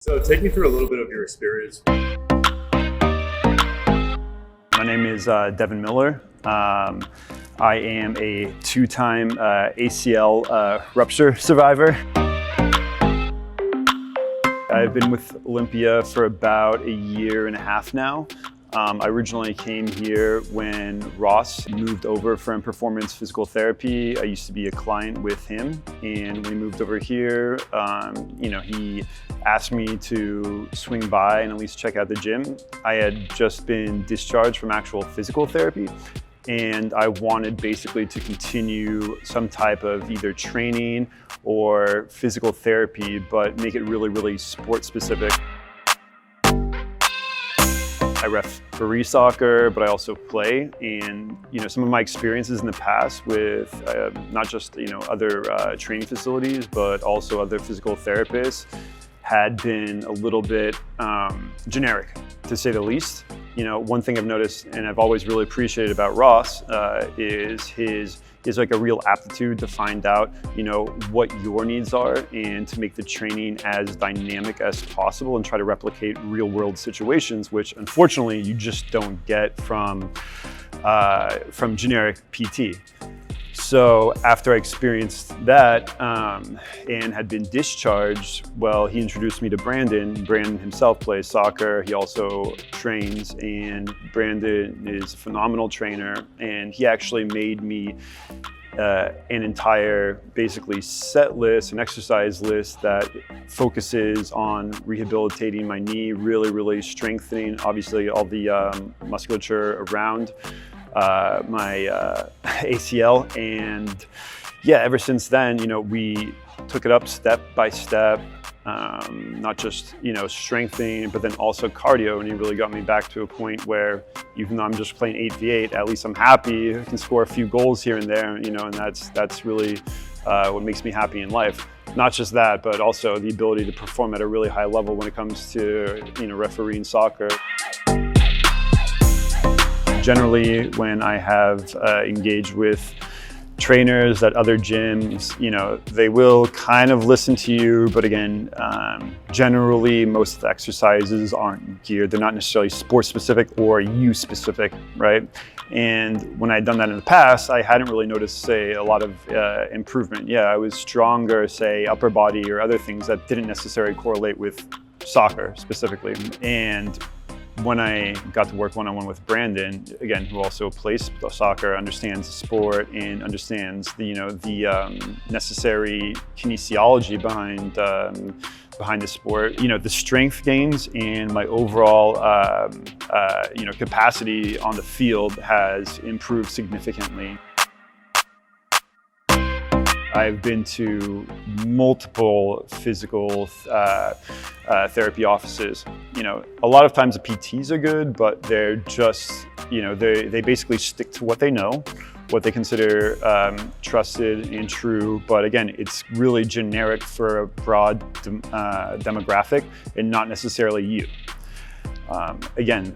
So take me through a little bit of your experience. My name is Devin Miller. I am a two-time ACL rupture survivor. I've been with Olympia for about a year and a half now. I originally came here when Ross moved over from performance physical therapy. I used to be a client with him, and when he moved over here, he asked me to swing by and at least check out the gym. I had just been discharged from actual physical therapy, and I wanted basically to continue some type of either training or physical therapy, but make it really, really sport specific. I referee soccer, but I also play, and some of my experiences in the past with not just other training facilities, but also other physical therapists had been a little bit generic, to say the least. One thing I've noticed and I've always really appreciated about Ross is his like a real aptitude to find out what your needs are and to make the training as dynamic as possible and try to replicate real world situations, which unfortunately you just don't get from generic PT. So after I experienced that and had been discharged, well, he introduced me to Brandon. Brandon himself plays soccer. He also trains, and Brandon is a phenomenal trainer. And he actually made me an entire basically set list, an exercise list that focuses on rehabilitating my knee, really, really strengthening, obviously, all the musculature around my ACL. And yeah, ever since then, we took it up step by step, not just strengthening, but then also cardio. And he really got me back to a point where even though I'm just playing 8v8, at least I'm happy. I can score a few goals here and there, and that's really what makes me happy in life. Not just that, but also the ability to perform at a really high level when it comes to refereeing soccer. Generally, when I have engaged with trainers at other gyms, they will kind of listen to you, but again, generally most of the exercises aren't geared. They're not necessarily sport specific or you specific, right? And when I'd done that in the past, I hadn't really noticed, say, a lot of improvement. Yeah, I was stronger, say, upper body or other things that didn't necessarily correlate with soccer specifically. And when I got to work one-on-one with Brandon, again, who also plays soccer, understands the sport and understands the necessary kinesiology behind the sport, the strength gains and my overall capacity on the field has improved significantly. I've been to multiple physical therapy offices. A lot of times the PTs are good, but they're just, they basically stick to what they know, what they consider trusted and true. But again, it's really generic for a broad demographic and not necessarily you. Again,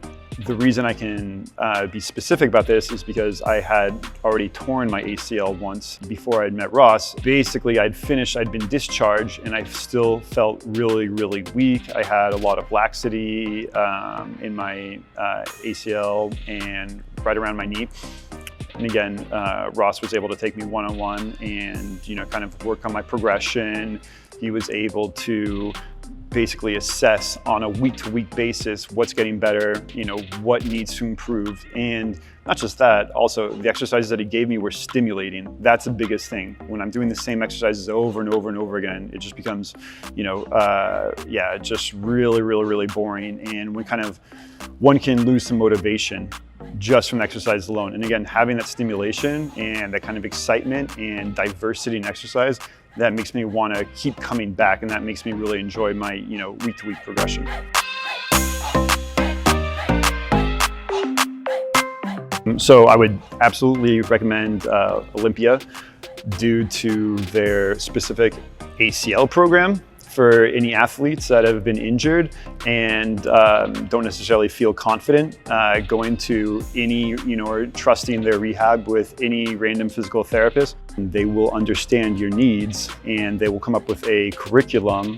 the reason I can be specific about this is because I had already torn my ACL once before I'd met Ross. Basically, I'd been discharged, and I still felt really, really weak. I had a lot of laxity in my ACL and right around my knee. And again, Ross was able to take me one-on-one and kind of work on my progression. He was able to basically assess on a week-to-week basis what's getting better, what needs to improve. And not just that, also the exercises that he gave me were stimulating. That's the biggest thing. When I'm doing the same exercises over and over and over again, it just becomes, just really, really, really boring. And one can lose some motivation just from exercise alone. And again, having that stimulation and that kind of excitement and diversity in exercise, that makes me want to keep coming back, and that makes me really enjoy my week-to-week progression. So I would absolutely recommend Olympia due to their specific ACL program for any athletes that have been injured and don't necessarily feel confident going to any, or trusting their rehab with any random physical therapist. They will understand your needs, and they will come up with a curriculum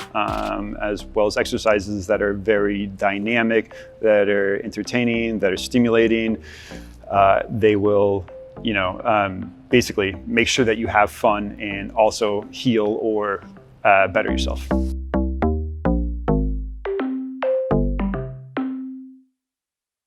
as well as exercises that are very dynamic, that are entertaining, that are stimulating. They will, basically make sure that you have fun and also heal or better yourself.